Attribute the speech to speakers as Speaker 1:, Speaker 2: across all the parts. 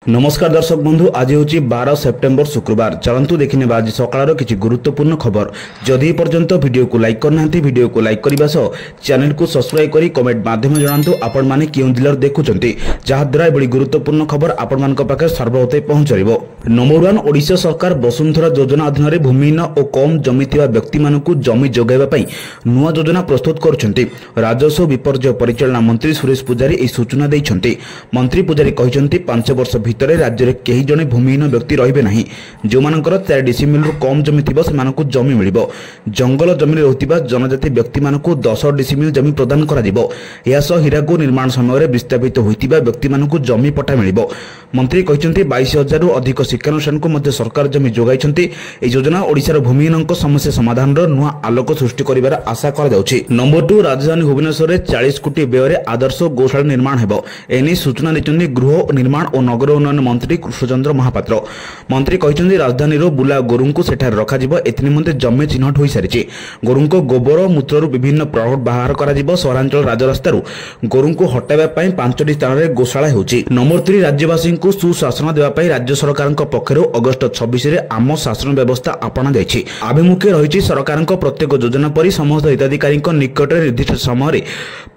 Speaker 1: नमस्कार दर्शक बंधु, आज हूँ 12 सेप्टेम्बर शुक्रवार। चलतु देखने आज सकाळ किसी गुरुत्वपूर्ण खबर। जदि पर्यंत वीडियो को लाइक करना वीडियो को लाइक करने सह चैनल को सब्सक्राइब कर कमेंट माध्यम जनातु आपण मैंने क्यों जिले देखुंत जहाद्वारा एभली गुरुत्वपूर्ण खबर आपण मान पाखे सर्वप्रथम पहुंच। नंबर 1 ओडिशा सरकार वसुंधरा योजना अधीन भूमिहीन और कम जमी व्यक्ति मानक जमी जोगाइवाई नुआ योजना प्रस्तुत करुछंती। राजस्व विपर्यय परिचालना मंत्री सुरेश पुजारी यह सूचना देइछंती। मंत्री पुजारी कहिछंती 5 वर्ष भितर राज्य में कई जने भूमिहीन व्यक्ति रहिबे नहीं। जो मानकर 4 डिसिमिल कम जमी थिबो सेमानकु जमी मिलिबो। जंगल जमी रहुतिबा जनजाति व्यक्ति मानकु 10 डिसिमिल जमी प्रदान करा जिवो। या सह हीराकू निर्माण समय विस्थापित होइतिबा व्यक्ति मानकु जमी पट्टा मिलिबो। मंत्री कहिछंती 22,000 रु अधिक शिक्षानुष्ठान को मध्य सरकार जमी जोगाइछंती। ए योजना ओडिशार भूमिहीनक समस्या समाधान नुआ आलोक सृष्टि करिवार आशा करा जाउछि। नंबर 2 राजधानी भुवनेश्वर में 40 कोटी व्यय आदर्श गोशाला निर्माण हेबो। एने सूचना दैछंती गृह निर्माण और नगर उन्नयन मंत्री कृष्णचंद्र महापात्र। मंत्री कहिछंती राजधानी बुला गोरु को सेठार रखाजिबो। एथिनिमंते जमी चिन्हट होई सारिछि। गोरु को गोबर मूत्र विभिन्न प्रडक्ट बाहर करा सहरांचल राजरास्तारू गोरु को हटाइबा पई 5टी स्थान में गोशाला होउछि। नंबर 3 राज्यवासी को सुशासन देवा पई राज्य सरकार पक्षरु अगस्त 26 रे आम शासन व्यवस्था आपणा जायछि। आभिमुख्य रहिछि सरकार प्रत्येक योजना परि समस्त हिताधिकारी निकट निर्दिष्ट समय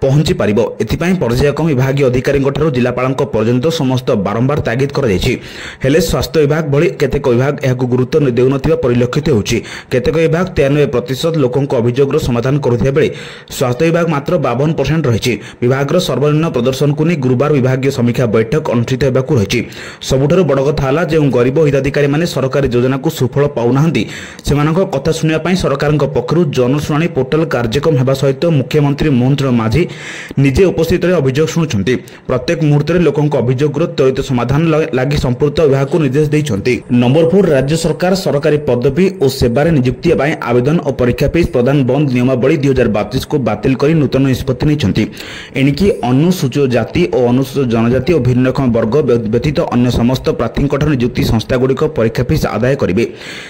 Speaker 1: पहुंची पारिबो। एथिपई पर्यायक्रम विभागीय अधिकारी जिलापाल पर्यंत समस्त बारंबार तागिद करा जायछि। हेले स्वास्थ्य विभाग भली केतेक विभाग एहाकु गुरुत्व देउनथिबा परिलक्षित होउछि। केतेक विभाग 93% लोकंक अभियोगର समाधान करुथिबा बेले स्वास्थ्य विभाग मात्र 52% रहिछि। विभागର सर्वनिम्न प्रदर्शन को गुरुवार विभागीय समीक्षा बैठक अनुष्ठित हेबाकु रहिछि। सबुठारु बड़ कथा हला जे गरीब हिताधिकारी माने सरकारी योजना को सुफल पाउनाहंती सेमानक कथा सुनिया पई सरकारक पक्षरु जनशुणाणी पोर्टल कार्यक्रम हेबा सहित मुख्यमंत्री मोहन चरण माझी निजे उपस्थित रही अभियोग शुणुछंती। प्रत्येक मुहूर्त लोकंक अभियोगର त्वरित समाधान लगी संपूर्ण विभाग को निर्देश देइछंती। नंबर 4 राज्य सरकार सरकारी पदवी और सेवार नियुक्ति पई आवेदन और परीक्षा फीस प्रदान बंद नियमावली 2032 को बातिल कर नूतन निष्पत्ति नेछंती। एणिकी अनुसूचित जाति और अनुसूचित जनजाति और भिन्नक्षम वर्ग व्यतीत अन्य समस्त प्रार्थी नियुक्ति संस्था गुड़िक परीक्षा फीस आदाय करेंगे।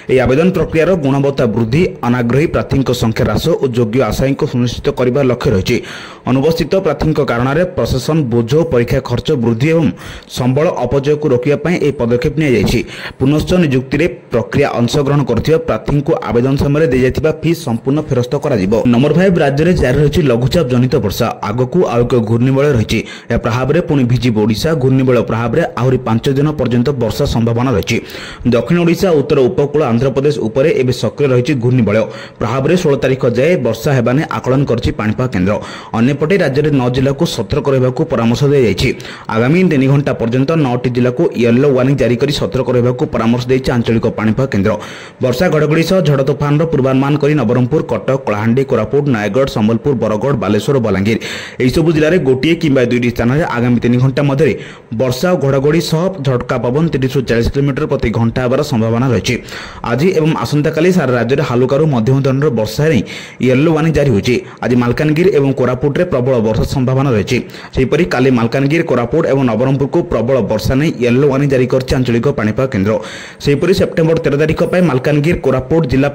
Speaker 1: यह आवेदन प्रक्रियार गुणवत्ता वृद्धि अनाग्रही प्रार्थी संख्या ह्रास और योग्य आशायी को सुनिश्चित करने लक्ष्य रही। अनुपस्थित प्रार्थी कारण प्रशासन बोझ परीक्षा खर्च वृद्धि और संबल अपचय को रोकने यह पदक्षेप नि पुनश्च नियुक्ति प्रक्रिया अंशग्रहण कर प्रार्थी को आवेदन समय दी फीस संपूर्ण फेरस्त कर। नंबर 5 राज्य में जारी रही लघुचाप जनित वर्षा आगक आउ एक घूर्णिबलय रही। प्रभाव में पुणी भिजिब ओडिशा। घूर्णिबलय प्रभाव में आहरी 5 दिन पर्यंत वर्षा संभावना रही। दक्षिण ओडिशा उत्तर उपकूल आंध्र प्रदेश उपर एवं सक्रिय रही घूर्णिबलय प्रभाव में 16 तारिख जाए वर्षा हेबाने आकलन करछि पाणीपाग केन्द्र। अन्यपटे राज्य में 9 जिला को सतर्क रहिबाकु परामर्श दिया जायछि। आगामी 3 घंटा पर्यंत 9टी जिला को येलो वार्निंग जारी कर सतर्क रहिबाकु परामर्ष देइछि आंचलिक पाणीपाग केन्द्र। वर्षा घड़घड़ी सह झड़ तोफान पूर्वानुमान कर नवरंगपुर कटक कलाहांडी कोरापुट नयगढ़ संबलपुर बरगढ़ बालेश्वर बलांगीर यह सब जिले में गोटे किंबा 2टी स्थान में आगामी 3 घंटा मध्य वर्षा और घड़घड़ी सह झटका पवन 30-40 किलोमीटर प्रति घंटा होबार संभावना रही। आज एवं आसंताकाली सारा राज्य में हालुकारू मध्यम धरणर वर्षा नहीं येलो वार्निंग जारी होगी। आज मालकानगिरी और कोरापुट में प्रबल वर्षा संभावना रही। सेहीपरि काली मालकानगिरी कोरापुट और नवरंगपुर को प्रबल वर्षा नहीं येलो वार्निंग जारी कर आंचलिक पाणीपाग केन्द्र। सेहीपरि सेप्टेम्बर 13 तारिख पर मालकानगिरी कोरापुट जिला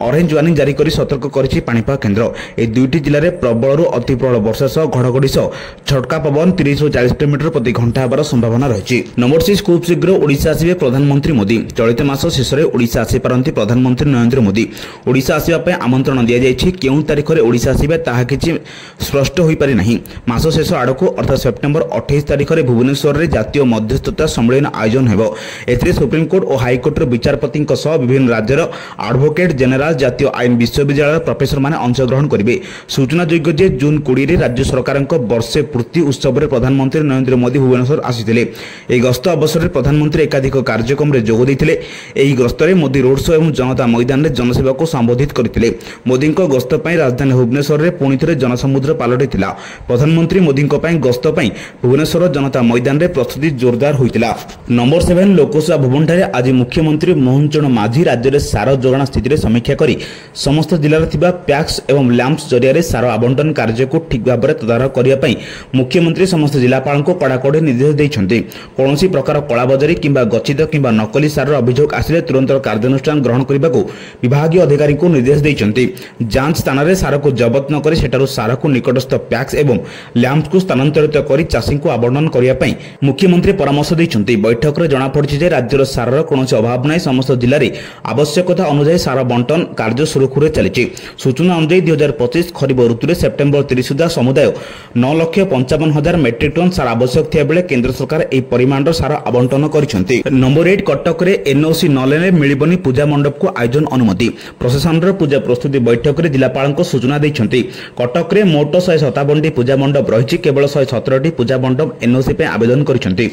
Speaker 1: ऑरेंज वार्निंग जारी कर सतर्क करिछि पाणीपाग केन्द्र। ए 2टी जिले में प्रबल अति प्रबल वर्षा सह घड़घड़ी सह झटका पवन 30-40 किलोमीटर प्रति घंटा होबार संभावना रही। नंबर 6 खूब शीघ्र ओडिशा आसिबे प्रधानमंत्री मोदी। चलित मास शेष में ओडिशा आसी पारंती प्रधानमंत्री नरेंद्र मोदी। ओडिशा आसिबा आमंत्रण दिया जायछि। केउं तारिख में ओडिशा आसिबे ताहा किछि स्पष्ट होई पारि नाही। मास शेष आड़को अर्थात सेप्टेम्बर 28 तारिख में भुवनेश्वर में जातीय मध्यस्थता सम्मेलन आयोजन हेबो। एथिरे सुप्रीमकोर्ट और हाईकोर्ट विचारपति विभिन्न राज्यर एडवोकेट जेनेराल जातीय आईन विश्वविद्यालय प्रोफेसर माने अंशग्रहण करेंगे। सूचना योग्य जे जून 20 राज्य सरकार वर्षे पूर्ति उत्सव में प्रधानमंत्री नरेंद्र मोदी भुवनेश्वर आसीथिले। एही गस्त अवसर में प्रधानमंत्री एकाधिक कार्यक्रम में जोग देइथिले। एही गस्त में मोदी रोड शो और जनता मैदान में जनसेवा को संबोधित करथिले। मोदी गस्त पई राजधानी भुवनेश्वर में पुणी थे जनसमुद्र पलटिथिला। प्रधानमंत्री मोदी गस्त पई भुवनेश्वर जनता मैदान में प्रस्तुति जोरदार होइतिला। नंबर 7 लोकसभा भवन ठारे आज मुख्यमंत्री मोहन चरण माझी राज्य में सार जोगाण स्थिति समीक्षा करी समस्त जिले में पैक्स एवं लैंप्स जरिया सार आवंटन कार्य को ठीक भाव में तदारख करने मुख्यमंत्री समस्त जिलापाल को कड़ाकड़ी निर्देश देइछन्ति। କୌଣସି ପ୍ରକାର କଳାବଜାରୀ କିମ୍ବା ଗଚ୍ଛିତ କିମ୍ବା ନକଲି ସାରର ଅଭିଯୋଗ ଆସିଲେ ତୁରନ୍ତ କାର୍ଯ୍ୟାନୁଷ୍ଠାନ ଗ୍ରହଣ କରିବାକୁ ବିଭାଗୀୟ ଅଧିକାରୀଙ୍କୁ ନିର୍ଦ୍ଦେଶ ଦେଇଛନ୍ତି। ଯାଞ୍ଚ ସ୍ଥାନରେ ସାରକୁ ଜବତ ନ କରି ସେଠାରୁ ସାରକୁ ନିକଟସ୍ଥ ପ୍ୟାକ୍ସ ଏବଂ ଲ୍ୟାମ୍ପକୁ ସ୍ଥାନାନ୍ତରିତ କରି ଚାଷୀଙ୍କୁ ଆବଣ୍ଟନ କରିବା ପାଇଁ ମୁଖ୍ୟମନ୍ତ୍ରୀ ପରାମର୍ଶ ଦେଇଛନ୍ତି। ବୈଠକରେ ଜଣାପଡ଼ିଛି ଯେ ରାଜ୍ୟର ସାରର କୌଣସି ଅଭାବ ନାହିଁ। ସମସ୍ତ ଜିଲ୍ଲାରେ ଆବଶ୍ୟକତା ଅନୁଯାୟୀ ସାର ବଣ୍ଟନ କାର୍ଯ୍ୟ ସୁରୁଖୁରୁରେ ଚାଲିଛି। ସୂଚନା ଅନୁଯାୟୀ 2025 ଖରିଫ ଋତୁରେ ସେପ୍ଟେମ୍ବର 30 ସୁଦ୍ଧା ସମୁଦାୟ 9,55,000 ମେଟ୍ରିକ ଟନ୍ ସାର ଆବଶ୍ୟକ ଥିବାବେଳେ କେନ୍ଦ୍ର ସରକାର ଏହି ପରିମାଣର ସାର ଆବଣ୍ଟନ କରିଛନ୍ତି। ନମ୍ବର 8 କଟକରେ ଏନ୍ଓସି ନ ନେଲେ ମିଳିବନି ପୂଜା ମଣ୍ଡପକୁ ଆୟୋଜନ ଅନୁମତି। ପ୍ରଶାସନର ପୂଜା ପ୍ରସ୍ତୁତି ବୈଠକରେ ଜିଲ୍ଲାପାଳଙ୍କ ସୂଚନା ଦେଇଛନ୍ତି। କଟକରେ ମୋଟ 157ଟି ପୂଜା ମଣ୍ଡପ ରହିଛି। କେବଳ 117ଟି ପୂଜା ମଣ୍ଡପ ଏନ୍ଓସି ପାଇଁ ଆବେଦନ କରିଛନ୍ତି।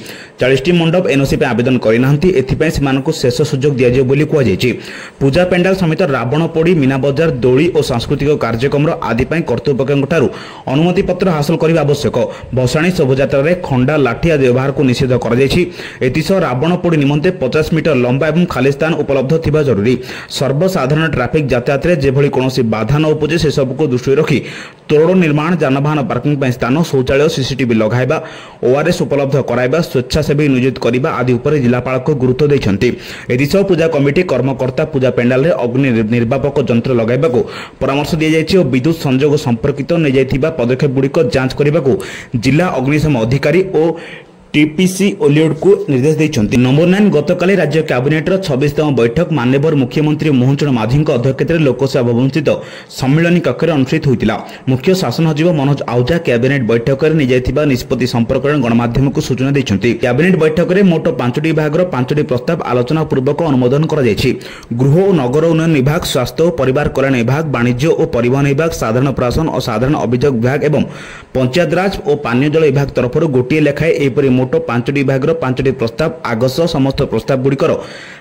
Speaker 1: 40ଟି ମଣ୍ଡପ ଏନ୍ଓସି ପାଇଁ ଆବେଦନ କରିନାହାନ୍ତି। ଏଥିପାଇଁ ସେମାନଙ୍କୁ ଶେଷ ସୁଯୋଗ ଦିଆଯିବ ବୋଲି କୁହାଯାଇଛି। ପୂଜା ପେଣ୍ଡାଲ ସମିତ ରାବଣ ପୋଡ଼ି, ମୀନା ବଜାର, ଦୋଳି ଓ ସାଂସ୍କୃତିକ କାର୍ଯ୍ୟକ୍ରମର ଆଦି ପାଇଁ କର୍ତ୍ତୃପକ୍ଷଙ୍କଠାରୁ ଅନୁମତି ପତ୍ର ହାସଲ କରିବା ଆବଶ୍ୟକ। ଭସାଣୀ ଶୋଭାଯାତ୍ରାରେ ଖଣ୍ଡା, ଲାଠି ଆଦି ବ୍ୟବହାରକୁ ନିଷେଧ କରାଯାଇଛି। ଏଥିସହ ରାବଣ ପୋଡ଼ି ନିମନ୍ତେ 50 ମିଟର ଲମ୍ବା ଏବଂ ଖାଲି ସ୍ଥାନ ଉପଲବ୍ଧ ଥିବା ଜରୁରୀ। ସର୍ବସାଧାରଣ ଟ୍ରାଫିକ୍ ଯାତାୟାତରେ ଯେଭଳି କୌଣସି ବାଧା ନ ଉପୁଜେ ସେସବୁକୁ ଦୃଷ୍ଟିରେ ରଖି ତୋରଣ ନିର୍ମାଣ, ଯାନବାହନ ପାର୍କିଂ ପାଇଁ ସ୍ଥାନ, ଶୌଚାଳୟ, ସିସିଟିଭି ଲଗାଇବା, ଓଆର୍ଏସ୍ ଉପଲବ୍ଧ କରାଇବା, ସ୍ୱେଚ୍ଛାସେବୀ ନିଯୁକ୍ତ କରିବା ଆଦି ଉପରେ ଜିଲ୍ଲାପାଳଙ୍କ ଗୁରୁତ୍ୱ ଦେଇଛନ୍ତି। ଏଥିସହ ପୂଜା କମିଟି କର୍ମକର୍ତ୍ତା ପୂଜା ପେଣ୍ଡାଲରେ ଅଗ୍ନି ନିର୍ବାପକ ଯନ୍ତ୍ର ଲଗାଇବାକୁ ପରାମର୍ଶ ଦିଆଯାଇଛି ଓ ବିଦ୍ୟୁତ୍ ସଂଯୋଗ ସମ୍ପର୍କିତ ନିଆଯାଇଥିବା ପଦକ୍ଷେପଗୁଡ଼ିକ ଯାଞ୍ଚ କରିବାକୁ ଜିଲ୍ଲା ଅଗ୍ନିଶମ ଅଧିକାରୀ ଓ टीपीसी ओलिउड को निर्देश देइछन्ति। नंबर 9 गतकाली राज्य कैबिनेटर 26तम बैठक माननीय मुख्यमंत्री मोहन चरण माझी अध्यक्षतार लोकसभा भवन स्थित सम्मेलन कक्ष में अनुष्ठित होइतिला। मुख्य शासन सचिव मनोज आहुजा कैबिनेट बैठक में निजाइथिबा निष्पत्ति संपर्क में गणमाध्यम को सूचना देइछन्ति। कैबिनेट बैठक में मोट 5टी विभागर 5टी प्रस्ताव आलोचना पूर्वक अनुमोदन करा जायछि। गृह और नगर उन्नयन विभाग, स्वास्थ्य और परिवार कल्याण विभाग, वाणिज्य और परिवहन विभाग, साधारण प्रशासन और साधारण अभियोग विभाग एवं पंचायत राज और पानीय जल विभाग तरफ गोटे लेखाएं एपरि मोट 5टी विभागर 5टी प्रस्ताव आगस समस्त प्रस्ताव गुड़िकर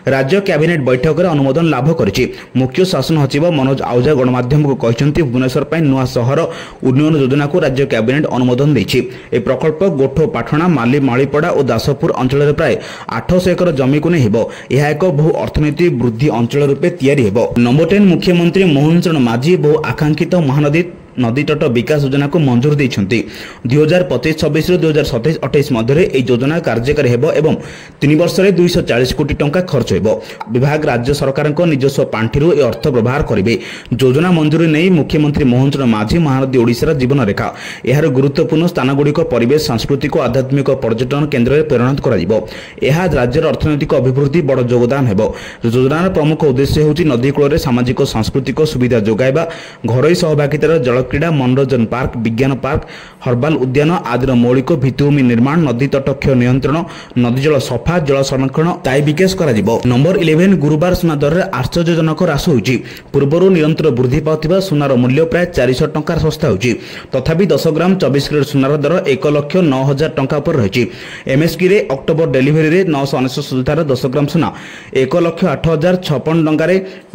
Speaker 1: राज्य कैबिनेट बैठक में अनुमोदन लाभ करिछि। मुख्य शासन सचिव मनोज आहुजा गणमाध्यम को कहते भुवनेश्वर नुआ सहर उन्नयन योजना को राज्य कैबिनेट अनुमोदन देछि। ए प्रकल्प गोठो, पाठणा, माली, मालीपड़ा और दासपुर अंचल प्राय 800 एकर जमी को नहीं हेबो। यह एक बहु अर्थनीति वृद्धि अंचल रूपे तैयारी हेबो। नंबर 10 मुख्यमंत्री मोहन चरण माझी बहु आकांक्षित महानदी नदी तट विकास योजना को मंजूर देइछन्ति। 2025-26 रो 2027-28 मध्य एई योजना कार्यकारी हेबो एवं 3 वर्ष रे 240 कोटी टंका खर्च हेबो। विभाग राज्य सरकार निजस्व पांठिरु ए अर्थ व्यवहार करिवे। योजना मंजूरी नै मुख्यमंत्री मोहन चरण माझी महानदी ओडिशार जीवन रेखा एहार गुरुत्वपूर्ण स्थान गुड़िक परिवेश, सांस्कृतिक और आध्यात्मिक पर्यटन केन्द्र में परिणत कराजिबो। एहा राज्यर अर्थनैतिक अभिवृद्धि बड़ योगदान हेबो। योजनार प्रमुख उद्देश्य होछि नदी कूल सामाजिक सांस्कृतिक सुविधा जोगाइबा, घरोई सहभागितार जल क्रीड़ा, मनोरंजन पार्क, विज्ञान पार्क, हर्बाल उद्यान आदि मौलिक भित्तिभूमि निर्माण, नदी तटक्ष नियंत्रण, नदी जल सफा, जल संरक्षण दायी विकास कराजिबो। नंबर 11 गुरुवार सुना दर में आश्चर्यजनक ह्रास होइछि। पूर्वरु निरंतर वृद्धि पाउथिबा सुनार मूल्य प्राय 400 टंका सस्ता होइछि। तथापि 10 ग्राम 24 कैरेट सुनार दर 1,09,000 टंका पर रहिछि। एमएसपी रे अक्टोबर डेलीवरी रे 999 सुधार 10 ग्राम सुना 1,08,056 टंका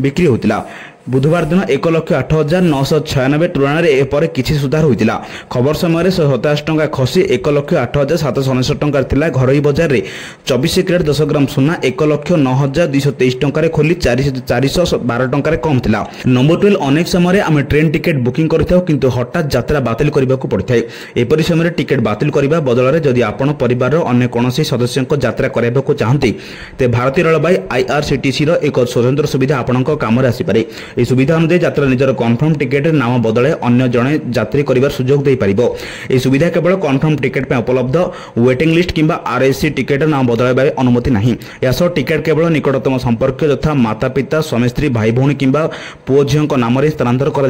Speaker 1: बिक्री होतिला। बुधवार दिन 1,08,996 तुलन में एपर किसी सुधार होता। खबर समय 127 टंका खसी 1,08,799 टंका थिला। घरोई बजार में 24 कैरेट 10 ग्राम सुना 1,09,223 टंका खोली 412 टंका कम थिला। नंबर 12 अनेक समय आम ट्रेन टिकेट बुकिंग करथाउ किंतु हठात यात्रा बातिल करने को पड़ता है। एपरि समय टिकेट बातिल करने बदल में जदि आपण परिवार अन्य कौन सदस्य यात्रा करने को चाहती तेज भारतीय रेलवे IRCTC एक स्वतंत्र सुविधा आपण काम आसपे। यह सुविधा अनुसार यात्रा निजर कन्फर्म टिकेट नाम बदले अन्य जड़े यात्री कर सुजोग दे पारिबो। यह सुविधा केवल कन्फर्म टिकेट पे उपलब्ध। वेटिंग लिस्ट किंबा RSC टिकेट नाम बदल अनुमति नहीं। यह टिकेट केवल निकटतम संपर्क यथा माता पिता, स्वामी स्त्री, भाई भौणी किंबा पुओ झील नाम स्थानांतर कर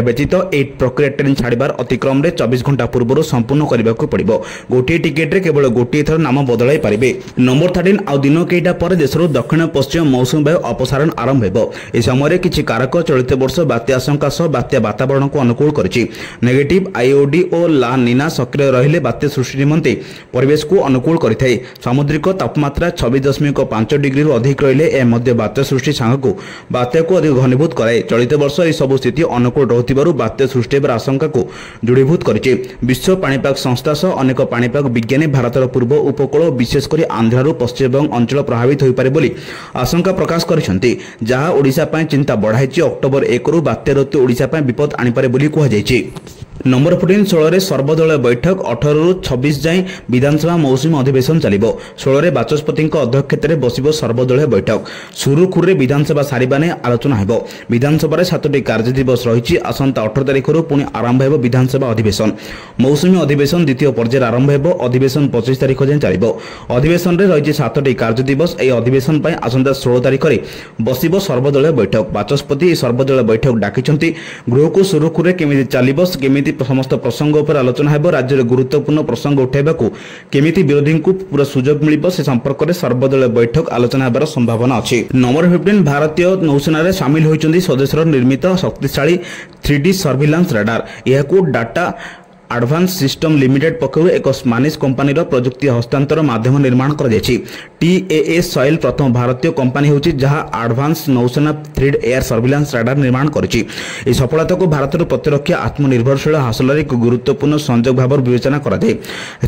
Speaker 1: व्यतीत यह प्रक्रिया ट्रेन छाड़बार अतिक्रम 24 घंटा पूर्व संपूर्ण करने को पड़ो। गोटे टिकेट केवल गोटे थर नाम बदल पारे। नंबर 13 आउ दिन कईटा पर देश दक्षिण पश्चिम मौसुमी वायु अपसारण आरंभ हो। इस समय किसी कारक चलित वर्ष बात्या आशंका सह बात्या वातावरण को अनुकूल करिछि। नेगेटिव IOD और ला निना सक्रिय रहिले बात्या सृष्टि निमंते परिवेश को अनुकूल करिथाय। सामुद्रिक तापमात्रा 26.5 डिग्री अधिक रहिले ए मध्य बात्या सृष्टि सांगको बात्या को अधिक घनीभूत कराए। चलित वर्ष यह सब स्थिति अनुकूल रहथिबारु बात्या सृष्टि हेबार आशंका को दृढ़ीभूत करिछि। विश्व पाणीपाग संस्था सह अनेक पाणीपाग विज्ञानी भारतर पूर्व उपकूल विशेषकर आंध्रु पश्चिम अंचल प्रभावित होइपारे बोली आशंका प्रकाश करिसंति, जहां ओडिशा पय चिंता बढ़ाई। अक्टोबर 1 रु बात्या ऋतु ओडिशा पय विपद आनिपारे बोली कहुଯାଇଛି। नंबर 14 16 सर्वदलीय बैठक 18 रु 26 जाए विधानसभा मौसुमी अधिवेशन चलिबो। 16 बाचस्पति अध्यक्षतार बसिबो सर्वदलीय बैठक। सुरुखुरे विधानसभा सारिबा ने आलोचना हेबो। विधानसभा 7टी कार्य दिवस रही। आसंता 18 तारिख पुणी आरंभ हेबो विधानसभा अधिवेशन। मौसुमी अधिवेशन द्वितीय पर्यायर आरंभ हेबो। अधिवेशन 25 तारिख जाए चलिबो। अधिवेशन रे रही 7टी कार्य दिवस। ए अधिवेशन पई आसंता 16 तारिख रे बसिबो सर्वदलीय बैठक। बाचस्पति सर्वदलीय बैठक डाकिचंती। गृह को सुरुखुरे केमिति चलिबो, केमिति समस्त प्रसंग उपर आलोचना हेबो। राज्य रे गुरुत्वपूर्ण प्रसंग उठाइबाकू केमिति विरोधी को पूरा सुजोग मिलिबो से संपर्क में सर्वदलीय बैठक आलोचना हेबार संभावना अछि। नंबर 15 भारतीय नौसेना रे शामिल होइचंदी स्वदेश निर्मित शक्तिशाली 3D सर्विलांस राडार। यहाकू डाटा एडवांस सिस्टम लिमिटेड पक्षर एक स्पानिश कंपनी प्रजुक्ति हस्तांतर माध्यम निर्माण कर TAS सॉइल प्रथम भारतीय कंपनी होची जहां एडवांस नौसेना 3D एयर सर्विलांस राडार निर्माण करिछि। ए सफलता को भारत प्रतिरक्षा आत्मनिर्भरशील हासिल एक गुरुत्वपूर्ण संयोग भाव विवेचना करा जाय।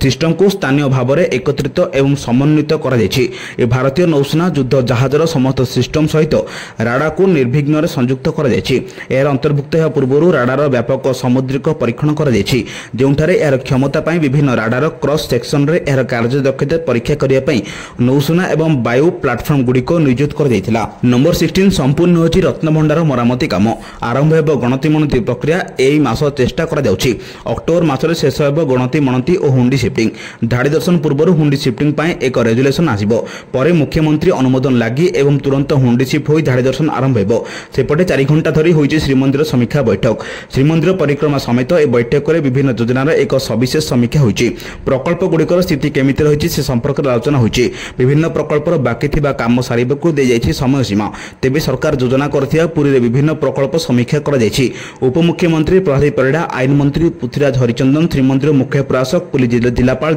Speaker 1: सिस्टम को स्थानीय भाव में एकत्रित एवं समन्वित करा जायछि। ए भारतीय नौसेना युद्ध जहाजर समस्त सिस्टम सहित राडार को निर्विघ्न संयुक्त करा जायछि। एयर अंतर्भुक्त हेबा पूर्व राडार व्यापक समुद्रिक परीक्षण करा जायछि। जोंठारे एयर क्षमता पाई विभिन्न राडार क्रॉस सेक्शन रे एयर कार्य दक्षता परीक्षा करिया पाई नौसेना एवं वायु प्लाटफॉर्म गुड़िको नियुक्त कर दैथिला। नंबर 16 संपूर्ण होची रत्नभंडार मरामती काम। आरंभ हेबो गणति मणति प्रक्रिया एई मास चेष्टा करा जाउची। अक्टोबर मासरे शेष हेबो गणति मणति और हुंडी शिफ्टिंग। धाड़ी दर्शन पूर्व हुंडी शिफ्टिंग पाई एक रेजुलेशन आसीबो। परे मुख्यमंत्री अनुमोदन लागि एवं तुरंत हुंडी शिफ्ट होई धाड़ी दर्शन आरंभ हेबो। सेपटे 4 घंटा धरी होईची श्रीमंदिर समीक्षा बैठक। श्रीमंदिर परिक्रमा समेत ए बैठक रे विभिन्न योजनार एक सविशेष समीक्षा होईची। प्रकल्प गुड़िकर स्थिति केमिति रहिछि से संपर्क में आलोचना होईची। विभिन्न प्रकल्पर बाकी थिबा काम सारिबाकू दे जायछि समय सीमा। तेबे सरकार योजना करथिया पुरी रे विभिन्न प्रकल्प समीक्षा करा जायछि। उपमुख्यमंत्री प्रहलाद परिडा, आईन मंत्री पृथ्वीराज हरिचंदन, श्रीमंदिर मुख्य प्रशासक, पुलिस जिलापाल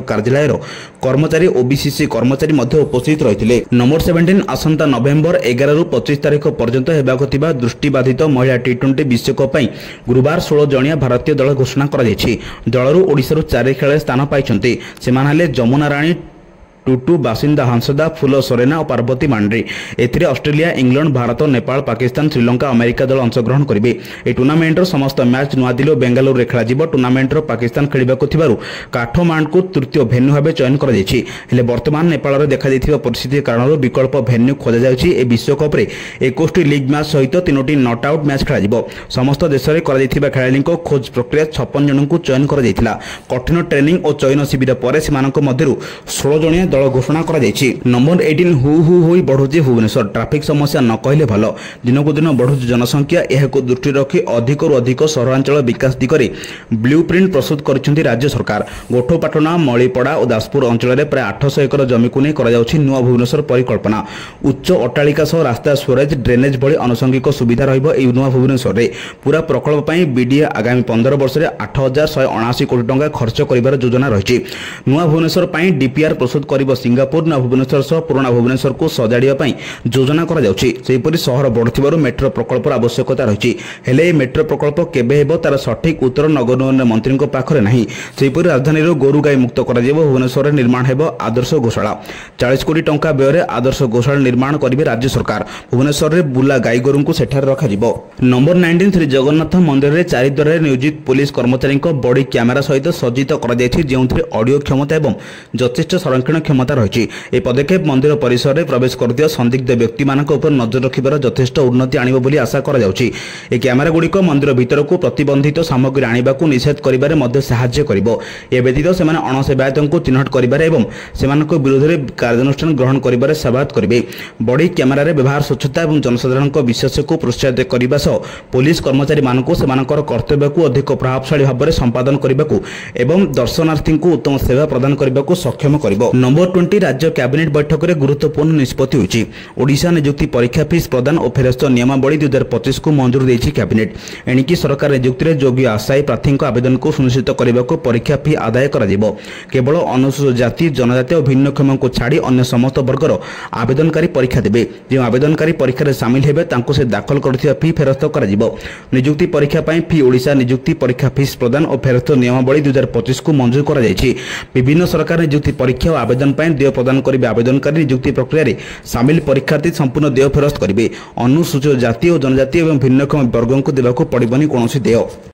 Speaker 1: कार्यालय कर्मचारी ओबीसीसी कर्मचारी मध्य उपस्थित रहिथिले। नंबर 17 आसंता नवेम्बर 11 रु 25 तारिख पर्यंत हेबाक थिबा दृष्टिबाधित महिला T20 विश्वकप पई गुरुवार 16 जणिया भारतीय दल घोषणा करा जायछि। दलरू ओडिशारू 4 खेलाड़ी स्थान पाइछन्ति। सेमान हेले जमुना राणी टुटू, बासिंदा हंसदा, फुल सोरेना और पार्वती मांड्री। एथिरे Australia, England, Bharat, Nepal, Pakistan, Sri Lanka, America दल अंशग्रहण करेंगे। ए टूर्नामेंटर समस्त मैच नुआदिल्ली और बेंगालुरु रे खेलाजिबो। टूर्नामेंटर पाकिस्तान खेलिबाकू थिबारु काठमांडू तृतीय भेन्यू भाबे चयन करा जायछि। हेले वर्तमान नेपाल रे देखा दैथिबा परिस्थिति कारण विकल्प भेन्यू खोजा जायछि। ए विश्वकप रे 21 लीग मैच सहित 3टी नॉट आउट मैच खेलाजिबो। समस्त देश रे करा दैथिबा खेलाड़ी को खोज प्रक्रिया 56 जनकू चयन करा जायथिला। कठिन ट्रेनिंग और चयन शिविर पर सेमानक मध्यरु 16 जणिया दल घोषणा करा जायछि। नंबर 18 हु होई बढ़ुछि भुवनेश्वर। ट्रैफिक समस्या न कहले भल। दिनकू दिन बढ़ुछि जनसंख्या। एहाको दृष्टि रखी अधिक रु अधिक सहरांचल विकास दिगरे ब्लूप्रिंट प्रस्तुत करिसेंति राज्य सरकार। गोठोपाटना, मळीपड़ा और दासपुर अंचल में प्राय 800 एकर जमी को नहीं करा जाउछि नुआ भुवनेश्वर परिकल्पना। उच्च अट्टालिका सह रास्ता, स्टोरेज, ड्रेनेज भली आनुषंगिक सुविधा रहिबो एई नुआ भुवनेश्वर रे। पूरा प्रकल्प पई बीडीए आगामी 15 वर्ष रे 8179 कोटी टंका खर्च करिबार योजना रहिछि। नुआ भुवनेश्वर पई डीपीआर प्रस्तुत करिबो सिंगापुर। नुआ भुवनेश्वर सह पुराना भुवनेश्वर को सजाड़िया पई योजना करा जाउछि। सेहिपरि सहर बढ़ुथिबारु मेट्रो प्रकल्पर आवश्यकता रहिछि। हेले मेट्रो प्रकल्प केबे हेबो तार सठिक उत्तर नगर उन्नयन मंत्री पाखरे नाही। सेहिपरि राजधानी गोरु गाई मुक्त करा जेबो। भुवनेश्वर रे निर्माण हेबो आदर्श गोशाला। 40 कोटी टंका व्यय रे आदर्श गोशाला निर्माण करिवे राज्य सरकार। भुवनेश्वर रे बुला गाई गोरु को सेठार रखा जिवो। नंबर 19 श्री जगन्नाथ मंदिर रे चारिद्वार रे नियोजित पुलिस कर्मचारी को बॉडी कैमेरा सहित सज्जित करा जायछि, जेउथिरे ऑडियो क्षमता एवं यथेष्ट संरक्षण क्षमता रहिछि। ए पदक्षेप मंदिर परिसर में प्रवेश करथिबा संदिग्ध व्यक्ति मानक उपर नजर रखिबार यथेष्ट उन्नति आनिबो बोली आशा करा जाउछि। ए कैमेरा गुड़िक मंदिर भीतर को प्रतिबंधित सामग्री आनिबाकू निषेध करिबारे मध्य सहाय्य करिबो। ए व्यतीत सेमाने अणसेवायतଙ୍କୁ चिन्हट करिबारे एवं सेमानक विरोध में कार्यानुष्ठान ग्रहण करिबारे सेवायत करिबे। बॉडी कैमेरा रे व्यवहार स्वच्छता एवं जनसाधारण विश्वास को प्रोत्साहित करिबा सह पुलिस कर्मचारी मानक सेमानकर कर्तव्य को अधिक प्रभावशाली भाव में संपादन करिबाकू एवं दर्शनार्थी को उत्तम सेवा प्रदान करिबाकू सक्षम करिबो। नंबर 20 राज्य कैबिनेट बैठक में गुरुत्वपूर्ण निष्पत्ति होइछि। ओडिशा नियुक्ति परीक्षा फीस प्रदान और फेरस्त नियमावली 2025 को मंजूर देछि कैबिनेट। एणिकी सरकार नियुक्ति में योग्य आशायी प्रार्थी आवेदन को सुनिश्चित करने को परीक्षा फी आदाय करा जिवो। केवल अनुसूचित जाति, जनजाति और भिन्नक्षम को छाड़ी अन्य समस्त वर्गर आवेदनकारी परीक्षा देबे। जो आवेदनकारी परीक्षा रे शामिल हेबे तांको से दाखल करथिबा फी फेरस्त करा जिवो। नियुक्ति परीक्षा पई फी ओडिशा नियुक्ति परीक्षा फीस प्रदान और फेरस्त नियमावली 2025 को मंजूर करा जायछि। विभिन्न सरकार नियुक्ति परीक्षा और आवेदन पई देय प्रदान करिबे। आवेदनकारी नियुक्ति प्रक्रिया रे शामिल परीक्षार्थी संपूर्ण देय फेरस्त करिबे। अनुसूचित जाति और जनजाति एवं भिन्नक्षम वर्गों को देबाकू पड़िबनी कोनोसी देय।